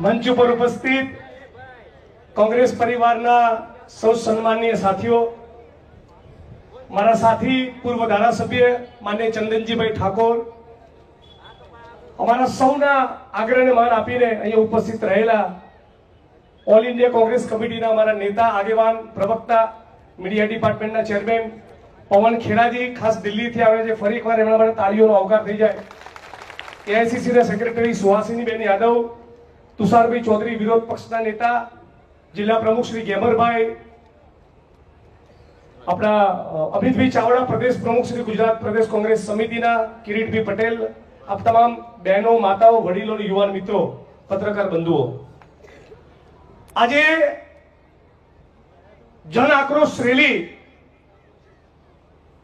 મંચ ઉપર ઉપસ્થિત કોંગ્રેસ પરિવારના સૌ સન્માનીય સાથીઓ, મારા સાથી પૂર્વ ધારાસભ્ય માન્ય ચંદનજીભાઈ ઠાકોર, અમારા સૌના આગ્રહને માન આપીને અહીંયા ઉપસ્થિત રહેલા ઓલ ઇન્ડિયા કોંગ્રેસ કમિટીના અમારા નેતા, આગેવાન, પ્રવક્તા, મીડિયા ડિપાર્ટમેન્ટના ચેરમેન પવન ખેડાજી, ખાસ દિલ્હીથી આવ્યા છે, ફરી એકવાર એમના માટે તાળીઓનો આવકાર થઈ જાય. એઆઈસીસીના સેક્રેટરી સુહાસિનીબેન યાદવ, તુષારભાઈ ચૌધરી વિરોધ પક્ષના નેતા, જિલ્લા પ્રમુખ શ્રી ગેમરભાઈ, આપણા અમિતભાઈ ચાવડા પ્રદેશ પ્રમુખ શ્રી ગુજરાત પ્રદેશ કોંગ્રેસ સમિતિના, કિરીટભાઈ પટેલ, આપ તમામ બહેનો, માતાઓ, વડીલો, યુવાન મિત્રો, પત્રકાર બંધુઓ, આજે જન આક્રોશ રેલી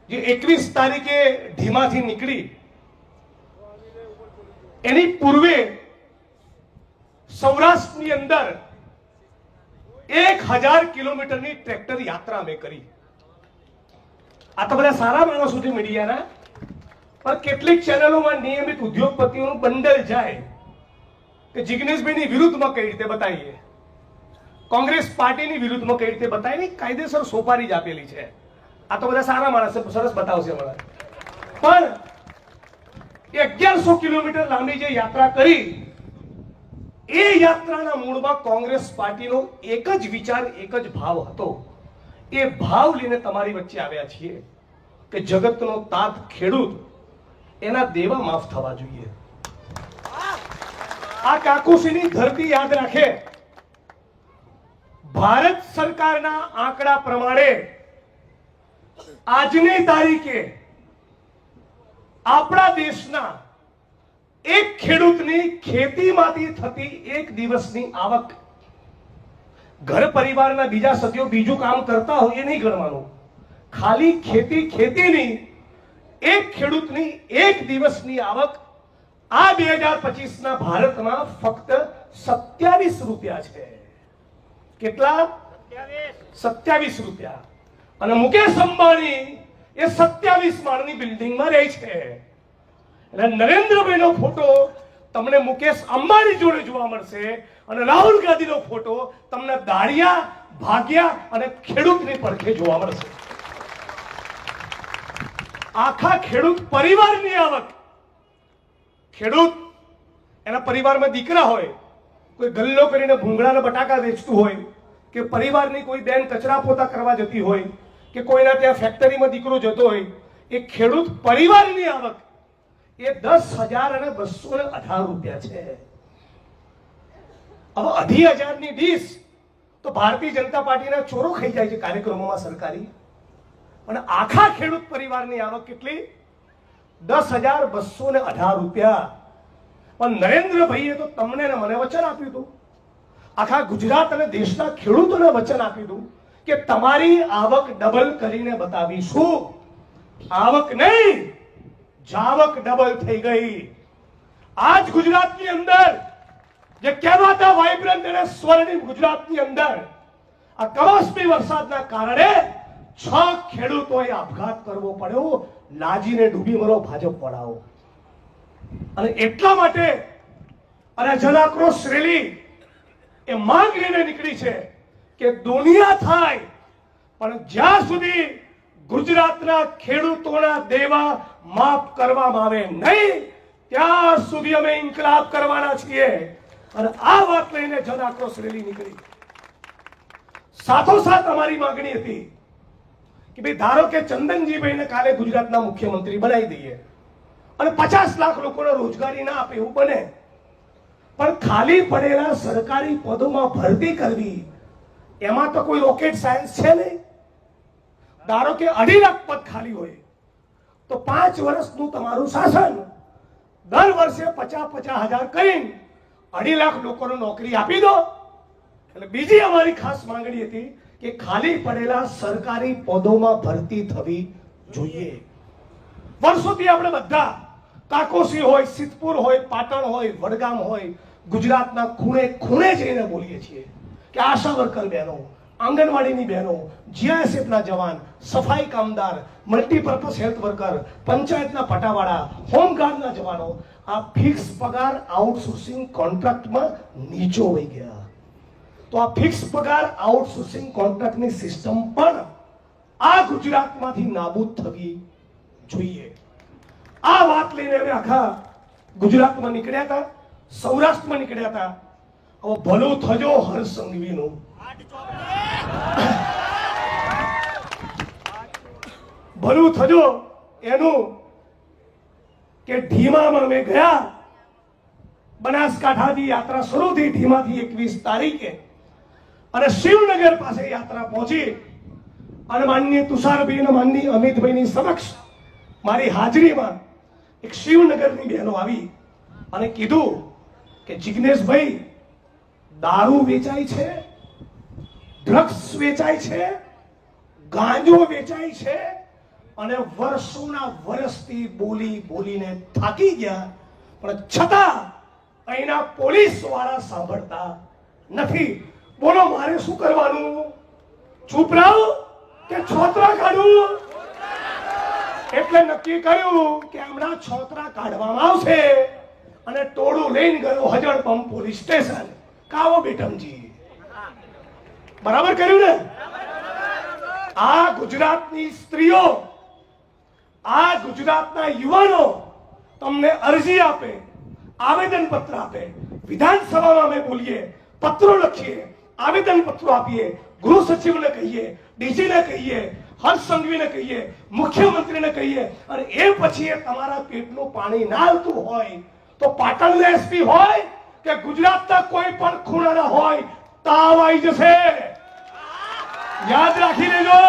જે 21 તારીખે ઢીમાથી નીકળી, એની પૂર્વે સૌરાષ્ટ્રની અંદર 1000 કિલોમીટરની ટ્રેક્ટર યાત્રા અમે કરી. આ તો બધા સારા માણસો છે મીડિયાના, પણ કેટલીક ચેનલોમાં નિયમિત ઉદ્યોગપતિઓનું બંડલ જાય કે જિગ્નેશભાઈની વિરુદ્ધમાં કઈ રીતે બતાવીએ, કોંગ્રેસ પાર્ટીની વિરુદ્ધમાં કઈ રીતે બતાવી, કાયદેસર સોપારી જ આપેલી છે. આ તો બધા સારા માણસ સરસ બતાવશે મને, પણ 1100 કિલોમીટર લાંબી જે યાત્રા કરી, એ યાત્રાના મૂળમાં કોંગ્રેસ પાર્ટીનો એક જ વિચાર, એક જ ભાવ હતો. એ ભાવ લઈને તમારી વચ્ચે આવ્યા છીએ કે જગતનો તાત ખેડૂત, એના દેવા માફ થવા જોઈએ. આ કાકુસીની ધરતી યાદ રાખે. ભારત સરકારના આંકડા પ્રમાણે આજની તારીખે આપણા દેશના એક ખેડૂતની ખેતીમાંથી થતી એક દિવસની આવક, ઘર પરિવારના બીજા સભ્યો બીજું કામ કરતા હોય એ નહીં ગણવાનું, ખાલી ખેતીની એક ખેડૂતની એક દિવસની આવક આ 2025ના ભારતમાં ફક્ત 27 રૂપિયા છે. કેટલા? 27 રૂપિયા. અને મુકેશ અંબાણી એ 27 માળની બિલ્ડિંગમાં રહે છે. એટલે નરેન્દ્રભાઈનો ફોટો તમને મુકેશ અંબાણી જોડે જોવા મળશે, અને રાહુલ ગાંધીનો ફોટો તમને દાળિયા, ભાગ્યા અને ખેડૂતની પડખે જોવા મળશે. આખા ખેડૂત પરિવારની આવક, ખેડૂત એના પરિવારમાં દીકરા હોય, કોઈ ગલ્લો કરીને ભૂંગળાના બટાકા વેચતું હોય, કે પરિવારની કોઈ બેન કચરા પોતા કરવા જતી હોય, કે કોઈના ત્યાં ફેક્ટરીમાં દીકરો જતો હોય, એ ખેડૂત પરિવારની આવક એ 10,218 રૂપિયા છે. હવે 2,000ની ડીશ તો ભારતીય જનતા પાર્ટીના ચોરો ખાઈ જાય છે કાર્યક્રમોમાં સરકારી, અને આખા ખેડૂત પરિવારની આવક કેટલી? 10,218 રૂપિયા. પણ નરેન્દ્રભાઈએ તો તમને ને મને વચન આપ્યું હતું, આખા ગુજરાત અને દેશના ખેડૂતોને વચન આપ્યું હતું કે તમારી આવક ડબલ કરીને બતાવીશું. આવક નહીં, જાવક ડબલ થઈ ગઈ. આજ ગુજરાતની અંદર જે કહેવાતા વાઇબ્રન્ટ અને સ્વર્ણિમ ગુજરાતની અંદર આ કમોસમી વરસાદના કારણે 6 ખેડૂતોએ આપઘાત કરવો પડ્યો. લાજીને ડૂબી મરો, ભાજપ પડાવો. અને એટલા માટે અને જન આક્રોશ રેલી એ માંગ લઈને નીકળી છે કે દુનિયા થાય પણ જ્યાં સુધી ગુજરાતના ખેડૂતોના દેવા માફ કરવામાં આવે નહીં, ત્યાં સુધી અમે ઇન્કલાબ કરવાના છીએ. અને આ વાત લઈને જન આક્રોશ રેલી નીકળી. સાથોસાથ અમારી માંગણી હતી કે ભાઈ ધારો કે ચંદનજીભાઈને કાલે ગુજરાતના મુખ્યમંત્રી બનાવી દઈએ અને 50 લાખ લોકોને રોજગારી ના આપે એવું બને, પણ ખાલી પડેલા સરકારી પદોમાં ભરતી કરવી, એમાં તો કોઈ રોકેટ સાયન્સ છે નહીં. ધારો કે 2.5 લાખ પદ ખાલી હોય તો 5 વર્ષનું તમારું શાસન, દર વર્ષે 50,000 કરીને 2.5 લાખ લોકોને નોકરી આપી દો. એટલે બીજી અમારી ખાસ માંગણી હતી કે ખાલી પડેલા સરકારી પદોમાં ભરતી થવી જોઈએ. વર્ષોથી આપણે બધા કાકોસી હોય, સિદ્ધપુર હોય, પાટણ હોય, વડગામ હોય, ગુજરાતના ખૂણે ખૂણે જઈને બોલીએ છીએ કે આશા વર્કર બહેનો, આંગણવાડીની બહેનો, જીઆઈએસએફના જવાન, સફાઈ કામદાર, મલ્ટીપર્પઝ હેલ્થ વર્કર, પંચાયતના પટાવાળા, હોમગાર્ડના જવાનો આ ફિક્સ પગાર આઉટસોર્સિંગ કોન્ટ્રાક્ટમાં નીચો વહી ગયા. તો આ ફિક્સ પગાર આઉટસોર્સિંગ કોન્ટ્રાક્ટની સિસ્ટમ પણ આ ગુજરાતમાંથી નાબૂદ થવી જોઈએ. આ વાત લઈને અમે આખા ગુજરાતમાં નીકળ્યા હતા, સૌરાષ્ટ્રમાં નીકળ્યા હતા. હવે ભલું થજો હર્ષ સંઘવીનું, ભલું થજો એનું કે ઢીમામાં અમે ગયા. બનાસકાંઠાથી યાત્રા શરૂ થઈ, ઢીમાથી 21 તારીખે, અને શિવનગર પાસે યાત્રા પહોંચી. અને માનનીય તુષારભાઈ અને માનનીય અમિતભાઈની સમક્ષ મારી હાજરીમાં એક શિવનગરની બહેનો આવી અને કીધું કે જિગ્નેશભાઈ, દારૂ વેચાય છે, ડ્રગ્સ વેચાય છે, ગાંજો વેચાય છે, અને વર્ષોના વર્ષથી બોલી બોલીને થાકી ગયા, પણ છતાં અહીંના પોલીસ વાળા સાંભળતા નથી. બોલો મારે શું કરવાનું? ચૂપ રહું કે છોતરા કાઢું? એટલે નક્કી કર્યું કે હમણાં છોતરા કાઢવામાં આવશે, અને ટોળું લઈને ગયો હજળપંપ પોલીસ સ્ટેશન. કાવો બેટમજી, બરાબર કર્યું ને? આ ગુજરાતની સ્ત્રીઓ, આ ગુજરાતના યુવાનો તમને અરજી આપે, આવેદન પત્ર આપે, વિધાનસભામાં અમે બોલીએ, પત્રો લખીએ, આવેદન પત્રો આપીએ, ગૃહ સચિવને કહીએ, ડીજીને કહીએ, હર્ષ સંઘવીને કહીએ, મુખ્યમંત્રીને કહીએ, અને એ પછી એ તમારા પેટનું પાણી ના આવતું હોય તો પાટણના એસપી હોય કે ગુજરાતના કોઈ પણ ખૂણાના હોય, તાવ આવી જશે. યાદ રાખી લેજો,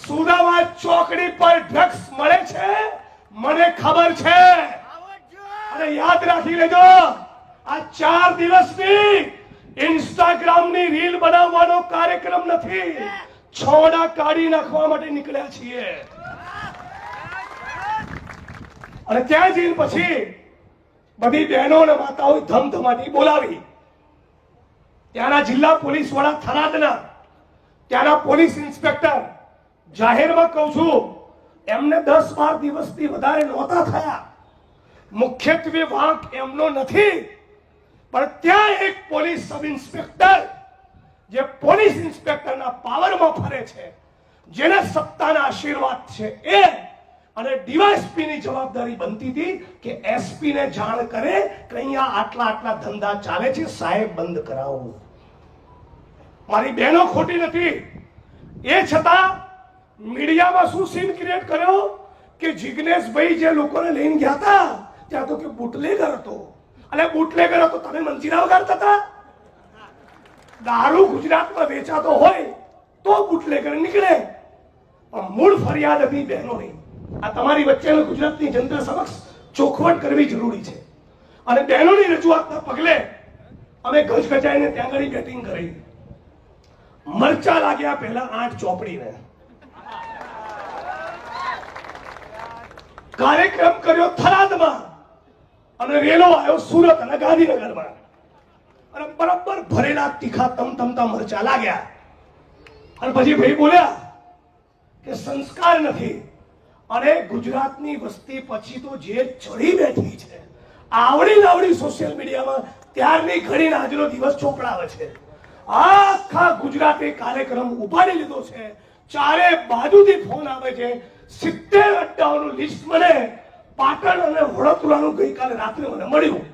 સુદામા ચોકડી પર ડ્રગ્સ મળે છે, મને ખબર છે. અને યાદ રાખી લેજો, આ 4 દિવસની ઇન્સ્ટાગ્રામની રીલ બનાવવાનો કાર્યક્રમ નથી, છોડા કાઢી નાખવા માટે નીકળ્યા છીએ. અને ત્યાં જઈને પછી બધી બહેનો અને માતાઓ ધમધમાટી બોલાવી. ત્યાંના જિલ્લા પોલીસ વડા થરાદના, ત્યાંના પોલીસ ઇન્સ્પેક્ટર, જાહેરમાં કહું છું, એમને 10-12 દિવસથી વધારે નહોતા થયા. મુખ્યત્વે વાંક એમનો નથી, પણ ત્યાં એક પોલીસ સબ ઇન્સ્પેક્ટર જે પોલીસ ઇન્સ્પેક્ટરના પાવરમાં ફરે છે, જેને સત્તાના આશીર્વાદ છે, એ અને ડીવાયએસપી ની જવાબદારી બનતી હતી કે એસપી ને જાણ કરે કે અહીંયા આટલા ધંધા ચાલે છે, સાહેબ બંધ કરાવો. મારી બહેનો ખોટી નથી. એ છતાં મીડિયામાં શું સીન ક્રિએટ કર્યો કે જિગ્નેશભાઈ જે લોકોને લઈને ગયા હતા ત્યાં તો કે બુટલેગર હતો. અને બુટલેગર હતો, તમે મંજીરા વગાડતા હતા? દારૂ ગુજરાતમાં વેચાતો હોય તો બુટલેગર નીકળે. પણ મૂળ ફરિયાદ હતી બહેનોની. આ તમારી વચ્ચે ગુજરાતની જનતા સમક્ષ ચોખવટ કરવી જરૂરી છે. અને બહેનોની રજૂઆતના પગલે અમે ગજગજાઈને ત્યાં આગળ બેટિંગ કરી. મરચા લાગ્યા પહેલા 8 ચોપડીને કાર્યક્રમ કર્યો થરાદમાં, અને રેલો આવ્યો સુરત અને ગાંધીનગરમાં, અને બરાબર ભરેલા તીખા તમતમતા મરચા લાગ્યા. અને પછી ભાઈ બોલ્યા કે સંસ્કાર નથી. અને ગુજરાતની વસ્તી પછી તો જે ચડી બેઠી છે, આવડી સોશિયલ મીડિયામાં ત્યારની ઘડીને આજનો દિવસ ચોપડાવે છે. આખા ગુજરાતે કાર્યક્રમ ઉપાડી લીધો છે. ચારે બાજુથી ફોન આવે છે. 70 અડ્ડાઓનું લિસ્ટ મને પાટણ અને વડોદરાનું ગઈકાલે રાત્રે મને મળ્યું.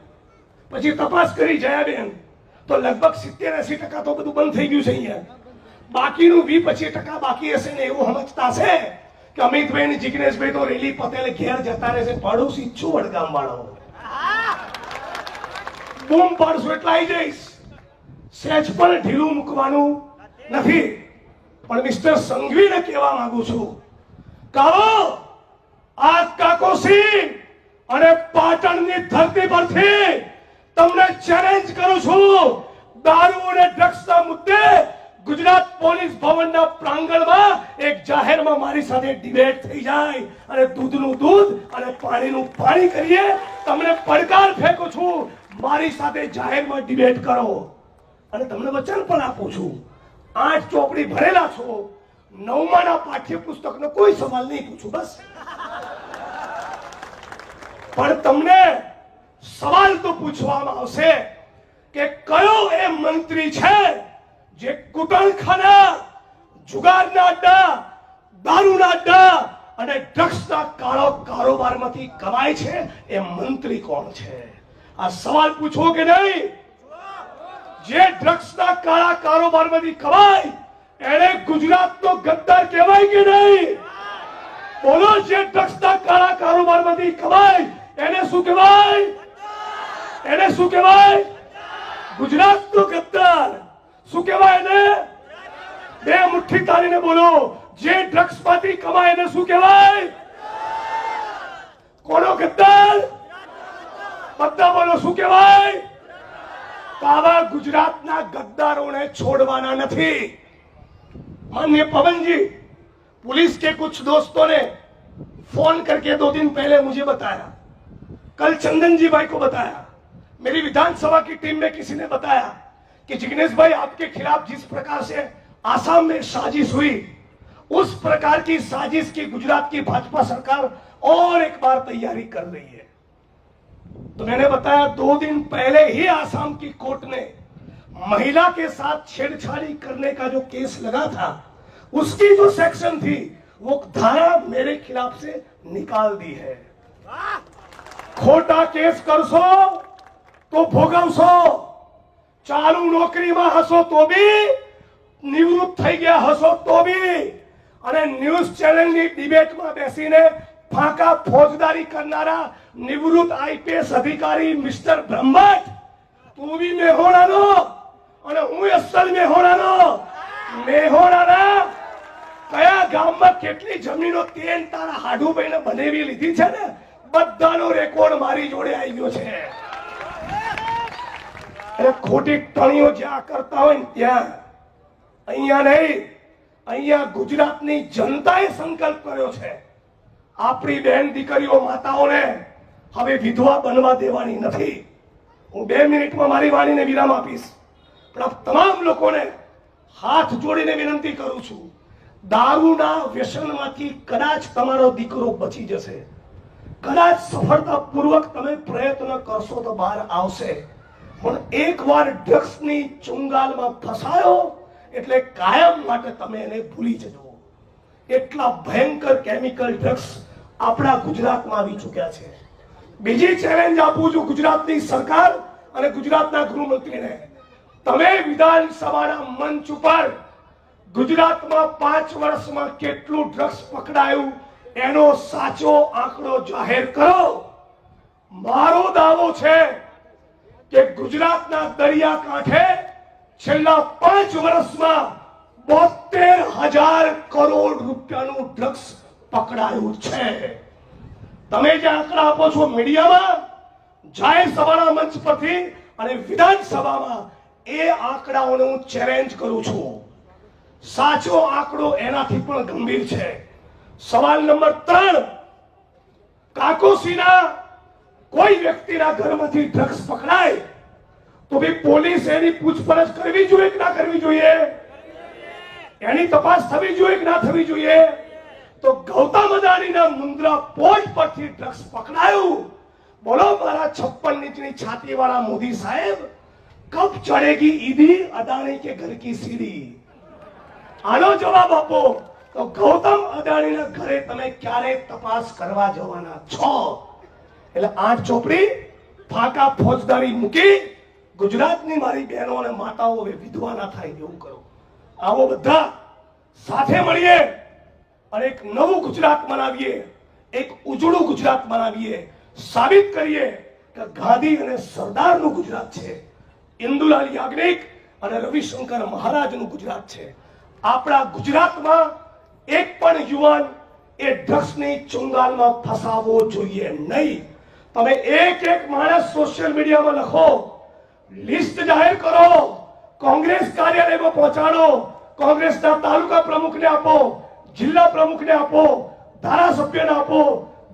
પછી તપાસ કરી જયાબેન, તો લગભગ 70-80% તો બધું બંધ થઈ ગયું છે અહીંયા. બાકીનું 20-25% બાકી હશે ને એવું સમજતા છે કે અમિતભાઈ ને જિગ્નેશભાઈ તો રેલી પટેલે ઘેર જતા રહેશે. પડોશી છું વડગામ વાળો, બૂમ પાડશું એટલે આવી જઈશ. સહેજ પણ ઢીલું મૂકવાનું નથી. પણ મિસ્ટર સંઘવીને કહેવા માંગુ છું, કાવો આ કાકોસી અને પાટણની ધરતી પરથી તમને ચેલેન્જ કરું છું. દારૂ અને ડ્રગ્સના મુદ્દે ગુજરાત પોલીસ ભવનના પ્રાંગણમાં એક જાહેરમાં મારી સાથે ડિબેટ થઈ જાય, અને દૂધનું દૂધ અને પાણીનું પાણી કરીએ. તમને પડકાર ફેંકું છું, મારી સાથે જાહેરમાં ડિબેટ કરો. અને તમને વચન પણ આપું છું, 8 ચોપડી ભરેલા છો, 9માના પાઠ્યપુસ્તકનો કોઈ સવાલ નહીં પૂછું, બસ. પણ તમને સવાલ તો પૂછવામાં આવશે કે કયો એ મંત્રી છે જે કુટણખાના, જુગારના અડ્ડા, દારૂના અડ્ડા અને ડ્રગ્સના કાળો કારોબારમાંથી કમાય છે? એ મંત્રી કોણ છે? આ સવાલ પૂછો કે નહીં? જે ડ્રગ્સના કાળા કારોબારમાંથી કમાય એને ગુજરાતનો ગદ્દાર કહેવાય કે નહીં? બોલો, જે ડ્રગ્સના કાળા કારોબારમાંથી કમાય એને શું કહેવાય? એને શું કહેવાય? ગુજરાતનો ગદ્દાર. શું કહેવાય એને? બે મુઠ્ઠી તાળીને બોલો, જે ડ્રગ્સમાંથી કમાય એને શું કહેવાય? કોનો ગદ્દાર? બધા બોલો, શું કહેવાય? તો આવા ગુજરાતના ગદ્દારોને છોડવાના નથી. माननीय पवन जी, पुलिस के कुछ दोस्तों ने फोन करके 2 दिन पहले मुझे बताया, कल चंदन जी भाई को बताया, मेरी विधानसभा की टीम में किसी ने बताया कि जिग्नेश भाई आपके खिलाफ जिस प्रकार से आसाम में साजिश हुई, उस प्रकार की साजिश की गुजरात की भाजपा सरकार और एक बार तैयारी कर रही है. तो मैंने बताया 2 दिन पहले ही आसाम की कोर्ट ने महिला के साथ छेड़छाड़ी करने का जो केस लगा था, उसकी जो सेक्शन थी वो धारा मेरे खिलाफ से निकाल दी है. खोटा केस करशो तो भोगवशो, चालू नौकरी में हसो तो भी, निवृत्त થઈ ગયા હસો તો બી, અને ન્યૂઝ ચેનલની ડિબેટમાં બેસીને ફાંકા ફોજદારી કરનારા નિવૃત્ત આઈપીએસ અધિકારી મિસ્ટર બ્રહ્મભટ્ટ, તું બી મેહોણાનો અને હું અસલ મેહોણાનો. મેહોણાના કયા ગામમાં કેટલી જમીનો તેન તારા હાડુભાઈને બનાવી લીધી છે ને, બધાનો રેકોર્ડ મારી જોડે આવી ગયો છે. એટલે ખોટી ટણીઓ જ્યાં કરતા હોય ને ત્યાં, અહીંયા નહીં, અહીંયા ગુજરાતની જનતાએ સંકલ્પ કર્યો છે આપણી બહેન દીકરીઓ માતાઓને હવે વિધવા બનવા દેવાની નથી. હું 2 મિનિટમાં મારી વાણીને વિરામ આપીશ, પણ આપ તમામ લોકોને હાથ જોડીને વિનંતી કરું છું, દારૂના વ્યસનમાંથી કદાચ તમારો દીકરો બચી જશે, કદાચ સફળતાપૂર્વક તમે પ્રયત્ન કરશો તો બહાર આવશે, પણ એકવાર ડ્રગ્સની ચુંગાલમાં ફસાયો એટલે કાયમ માટે તમે એને ભૂલી જજો. એટલા ભયંકર કેમિકલ ડ્રગ્સ આપણા ગુજરાતમાં આવી ચૂક્યા છે. બીજી ચેલેન્જ આપું છું ગુજરાતની સરકાર અને ગુજરાતના ગૃહમંત્રીને, તમે વિધાનસભાના મંચ ઉપર ગુજરાતમાં 5 વર્ષમાં કેટલું ડ્રગ્સ પકડાયું એનો સાચો આંકડો જાહેર કરો. મારો દાવો છે કે ગુજરાતના દરિયાકાંઠે છેલ્લા 5 વર્ષમાં 72,000 કરોડ રૂપિયાનું ડ્રગ્સ પકડાયું છે. તમે જે આંકડા આપો છો મીડિયામાં, જાહેર સભાના મંચ પરથી અને વિધાનસભામાં, એ આંકડાઓને હું ચેલેન્જ કરું છું. સાચો આંકડો એનાથી પણ ગંભીર છે. સવાલ નંબર 3, કાકોસીના કોઈ વ્યક્તિના ઘરમાંથી ડ્રગ્સ પકડાય તો ભી પોલીસ એની પૂછપરછ કરવી જોઈએ કે ના કરવી જોઈએ? એની તપાસ થવી જોઈએ કે ના થવી જોઈએ? તો ગૌતમ અદાણીના મુન્દ્રા પોર્ટ પરથી ડ્રગ્સ પકડાયું. બોલો મારા 56 ઇંચની છાતી વાળા મોદી સાહેબ, કબ ચढ़ेगी ईदी अदानी के घर की सीढ़ी? આનો જવાબ આપો. તો ગૌતમ અદાણીના ઘરે તમે ક્યારે તપાસ કરવા જવાના છો? એટલે 8 ચોપડી ફાંકા ફોજદારી મૂકી ગુજરાતની મારી બહેનો અને માતાઓ હવે વિધવા ના થાય એવું કરો. આવો બધા સાથે મળીએ અને એક નવું ગુજરાત બનાવીએ, એક ઉજળું ગુજરાત બનાવીએ, સાબિત કરીએ કે ગાંધી અને સરદારનું ગુજરાત છે, ઇન્દુલાલ યાજ્ઞિક અને રવિશંકર મહારાજનું ગુજરાત છે. આપણા ગુજરાતમાં એક પણ યુવાન એ ડ્રગ્સની ચુંગાલમાં ફસાવો જોઈએ નહીં. તમે એક માણસ સોશિયલ મીડિયામાં લખો, લિસ્ટ જાહેર કરો, કોંગ્રેસ કાર્યાલયમાં પહોંચાડો, કોંગ્રેસના તાલુકા પ્રમુખને આપો, જિલ્લા પ્રમુખને આપો, ધારાસભ્યને આપો,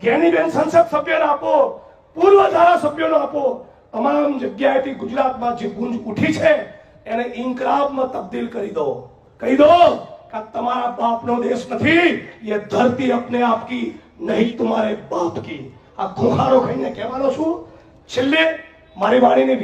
જ્ઞાનીબેન સંસદ સભ્યને આપો, પૂર્વ ધારાસભ્યોને આપો. તમામ જગ્યાએથી ગુજરાતમાં જે ગુંજ ઉઠી છે એને ઇન્કલાબમાં તબદીલ કરી દો. કહી દો કે આ તમારા બાપનો દેશ નથી, ये धरती अपने आप की नहीं तुम्हारे बाप की। આ ખોખારો ખાઈને કહેવાનો છું, છેલ્લે મારી વાણીની